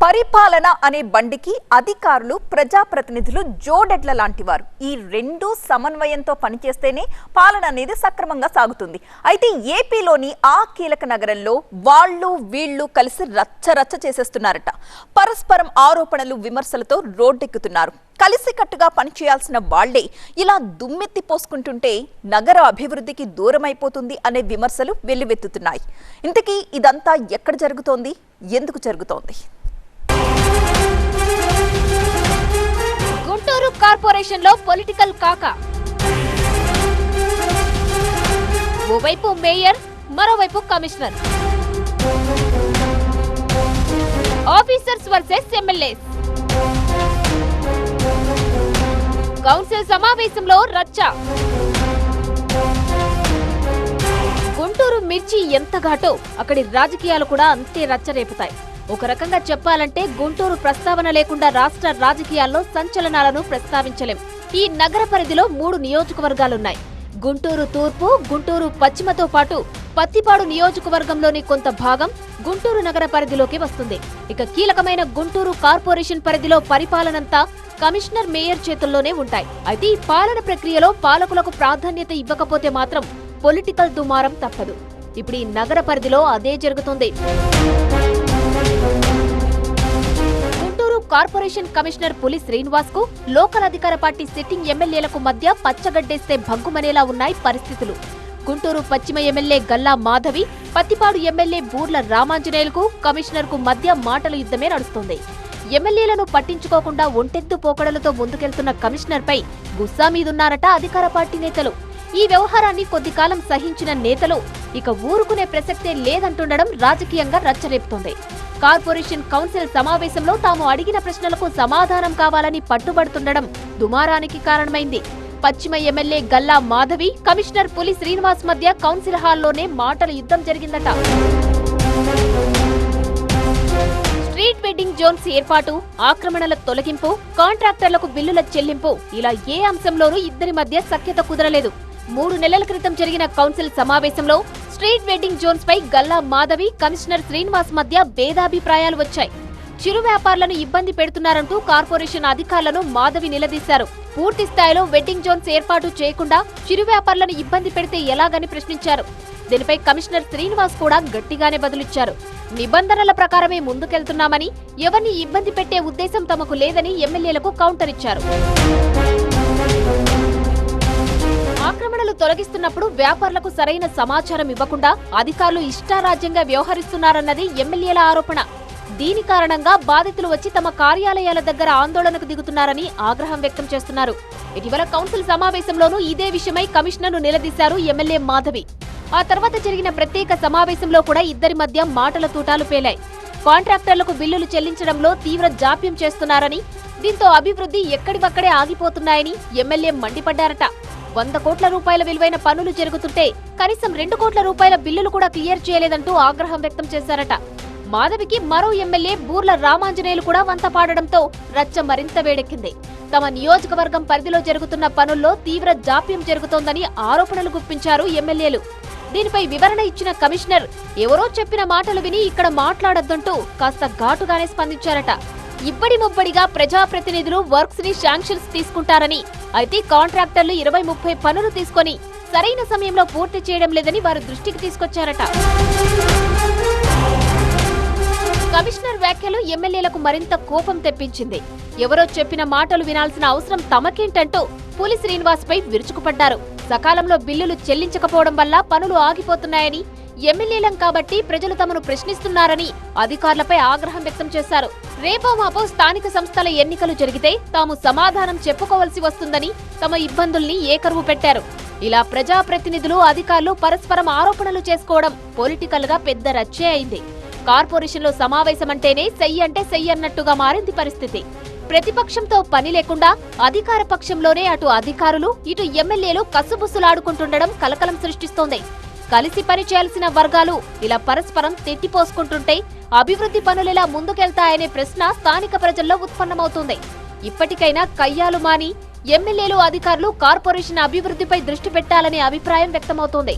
పరిపాలన అనే బండికి అధికారులు ప్రజాప్రతినిధులు జోడెడ్ల లాంటివారు. ఈ రెండు సమన్వయంతో పనిచేస్తేనే పాలన అనేది సక్రమంగా సాగుతుంది. అయితే ఏపీలోని ఆ కీలక నగరంలో వాళ్ళు వీళ్ళు కలిసి రచ్చ చేసేస్తున్నారట. పరస్పరం ఆరోపణలు విమర్శలతో రోడ్డెక్కుతున్నారు. కలిసికట్టుగా పనిచేయాల్సిన వాళ్లే ఇలా దుమ్మెత్తి పోసుకుంటుంటే నగర అభివృద్ధికి దూరమైపోతుంది అనే విమర్శలు వెల్లువెత్తుతున్నాయి. ఇంతకీ ఇదంతా ఎక్కడ జరుగుతోంది, ఎందుకు జరుగుతోంది? గుంటూరు కార్పొరేషన్ లో పొలిటికల్ కాక, ఓవైపు మేయర్, మరోవైపు commissioner, officers versus MLAs. Council సమావేశంలో రచ్చ. గుంటూరు మిర్చి ఎంత ఘాటో అక్కడి రాజకీయాలు కూడా అంతే రచ్చ రేపుతాయి. ఒక రకంగా చెప్పాలంటే గుంటూరు ప్రస్తావన లేకుండా రాష్ట్ర రాజకీయాల్లో సంచలనాలను ప్రస్తావించలేం. ఈ నగర పరిధిలో 3 నియోజకవర్గాలున్నాయి. గుంటూరు తూర్పు, గుంటూరు పశ్చిమతో పాటు పత్తిపాడు నియోజకవర్గంలోని కొంత భాగం గుంటూరు నగర పరిధిలోకి వస్తుంది. ఇక కీలకమైన గుంటూరు కార్పొరేషన్ పరిధిలో పరిపాలనంతా కమిషనర్, మేయర్ చేతుల్లోనే ఉంటాయి. అయితే ఈ పాలన ప్రక్రియలో పాలకులకు ప్రాధాన్యత ఇవ్వకపోతే మాత్రం పొలిటికల్ దుమారం తప్పదు. ఇప్పుడు ఈ నగర పరిధిలో అదే జరుగుతుంది. గుంటూరు కార్పొరేషన్ కమిషనర్ పులి శ్రీనివాస్ కు లోకల్ అధికార పార్టీ సిట్టింగ్ ఎమ్మెల్యేలకు మధ్య పచ్చగడ్డేస్తే భగ్గుమనేలా ఉన్నాయి పరిస్థితులు. గుంటూరు పశ్చిమ ఎమ్మెల్యే గల్లా మాధవి, పత్తిపాడు ఎమ్మెల్యే బూర్ల రామాంజనేయులకు కమిషనర్ కు మధ్య మాటల యుద్ధమే నడుస్తోంది. ఎమ్మెల్యేలను పట్టించుకోకుండా ఒంటెత్తు పోకడలతో ముందుకెళ్తున్న కమిషనర్ పై గుస్సా మీదున్నారట అధికార పార్టీ నేతలు. ఈ వ్యవహారాన్ని కొద్ది కాలం సహించిన నేతలు ఇక ఊరుకునే ప్రసక్తే లేదంటుండడం రాజకీయంగా రచ్చరేపుతోంది. కార్పొరేషన్ కౌన్సిల్ సమావేశంలో తాము అడిగిన ప్రశ్నలకు సమాధానం కావాలని పట్టుబడుతుండడం దుమారానికి కారణమైంది. పశ్చిమ ఎమ్మెల్యే గల్లా మాధవి, కమిషనర్ పులి శ్రీనివాస్ మధ్య కౌన్సిల్ హాల్లోనే మాటల యుద్ధం జరిగిందట. స్ట్రీట్ వెడ్డింగ్ జోన్స్ ఏర్పాటు, ఆక్రమణల తొలగింపు, కాంట్రాక్టర్లకు బిల్లుల చెల్లింపు, ఇలా ఏ అంశంలోనూ ఇద్దరి మధ్య సఖ్యత కుదరలేదు. 3 నెలల క్రితం జరిగిన కౌన్సిల్ సమావేశంలో స్ట్రీట్ వెడ్డింగ్ జోన్స్ పై గల్లా మాధవి, కమిషనర్ శ్రీనివాస్ మధ్య భేదాభిప్రాయాలు వచ్చాయి. చిరు వ్యాపారులను ఇబ్బంది పెడుతున్నారంటూ కార్పొరేషన్ అధికారులను మాధవి నిలదీశారు. పూర్తి స్థాయిలో వెడ్డింగ్ జోన్స్ ఏర్పాటు చేయకుండా చిరు వ్యాపారులను ఇబ్బంది పెడితే ఎలాగని ప్రశ్నించారు. దీనిపై కమిషనర్ శ్రీనివాస్ కూడా గట్టిగానే బదులిచ్చారు. నిబంధనల ప్రకారమే ముందుకెళ్తున్నామని, ఎవరిని ఇబ్బంది పెట్టే ఉద్దేశం తమకు లేదని ఎమ్మెల్యేలకు కౌంటర్ ఇచ్చారు. ఆక్రమణలు తొలగిస్తున్నప్పుడు వ్యాపారులకు సరైన సమాచారం ఇవ్వకుండా అధికారులు ఇష్టారాజ్యంగా వ్యవహరిస్తున్నారన్నది ఎమ్మెల్యేల ఆరోపణ. దీని కారణంగా బాధితులు వచ్చి తమ కార్యాలయాల దగ్గర ఆందోళనకు దిగుతున్నారని ఆగ్రహం వ్యక్తం చేస్తున్నారు. ఇటీవల కౌన్సిల్ సమావేశంలోనూ ఇదే విషయమై కమిషనర్ను నిలదీశారు ఎమ్మెల్యే మాధవి. ఆ తర్వాత జరిగిన ప్రత్యేక సమావేశంలో కూడా ఇద్దరి మధ్య మాటల తూటాలు పేలాయి. కాంట్రాక్టర్లకు బిల్లులు చెల్లించడంలో తీవ్ర జాప్యం చేస్తున్నారని, దీంతో అభివృద్ధి ఎక్కడివక్కడే ఆగిపోతున్నాయని ఎమ్మెల్యే మండిపడ్డారట. 100 కోట్ల రూపాయల విలువైన పనులు జరుగుతుంటే కనీసం 2 కోట్ల రూపాయల బిల్లులు కూడా క్లియర్ చేయలేదంటూ ఆగ్రహం వ్యక్తం చేశారట. మాధవికి మరో ఎమ్మెల్యే బూర్ల రామాంజనేయులు కూడా వంత పాడడంతో రచ్చ మరింత వేడెక్కింది. తమ నియోజకవర్గం పరిధిలో జరుగుతున్న పనుల్లో తీవ్ర జాప్యం జరుగుతోందని ఆరోపణలు గుప్పించారు ఎమ్మెల్యేలు. దీనిపై వివరణ ఇచ్చిన కమిషనర్ ఎవరో చెప్పిన మాటలు విని ఇక్కడ మాట్లాడొద్దంటూ కాస్త ఘాటుగానే స్పందించారట. ఇబ్బడి ముబ్బడిగా ప్రజాప్రతినిధులు వర్క్స్ ని శాంక్షన్స్ తీసుకుంటారని, అయితే కాంట్రాక్టర్లు 20-30 పనులు తీసుకొని సరైన సమయంలో పూర్తి చేయడం లేదని వారి దృష్టికి తీసుకొచ్చారట. కమిషనర్ వ్యాఖ్యలు ఎమ్మెల్యేలకు మరింత కోపం తెప్పించింది. ఎవరో చెప్పిన మాటలు వినాల్సిన అవసరం తమకేంటంటూ పులి శ్రీనివాస్ పై విరుచుకుపడ్డారు. సకాలంలో బిల్లులు చెల్లించకపోవడం వల్ల పనులు ఆగిపోతున్నాయని, ఎమ్మెల్యేలం కాబట్టి ప్రజలు తమను ప్రశ్నిస్తున్నారని అధికారులపై ఆగ్రహం వ్యక్తం చేశారు. రేపో మాపో స్థానిక సంస్థల ఎన్నికలు జరిగితే తాము సమాధానం చెప్పుకోవలసి వస్తుందని తమ ఇబ్బందుల్ని ఏకరువు పెట్టారు. ఇలా ప్రజాప్రతినిధులు, అధికారులు పరస్పరం ఆరోపణలు చేసుకోవడం పొలిటికల్ గా పెద్ద రచ్చే అయింది. కార్పొరేషన్లో సమావేశమంటేనే సెయ్యి అంటే సెయ్యి అన్నట్టుగా మారింది పరిస్థితి. ప్రతిపక్షంతో పని లేకుండా అధికార పక్షంలోనే అటు అధికారులు, ఇటు ఎమ్మెల్యేలు కసుబుసులాడుకుంటుండడం కలకలం సృష్టిస్తోంది. కలిసి పనిచేయాల్సిన వర్గాలు ఇలా పరస్పరం తిట్టిపోసుకుంటుంటే అభివృద్ధి పనులెలా ముందుకెళ్తాయనే ప్రశ్న స్థానిక ప్రజల్లో ఉత్పన్నమవుతుంది. ఇప్పటికైనా కయ్యాలు మాని ఎమ్మెల్యేలు, అధికారులు కార్పొరేషన్ అభివృద్ధిపై దృష్టి పెట్టాలనే అభిప్రాయం వ్యక్తమవుతోంది.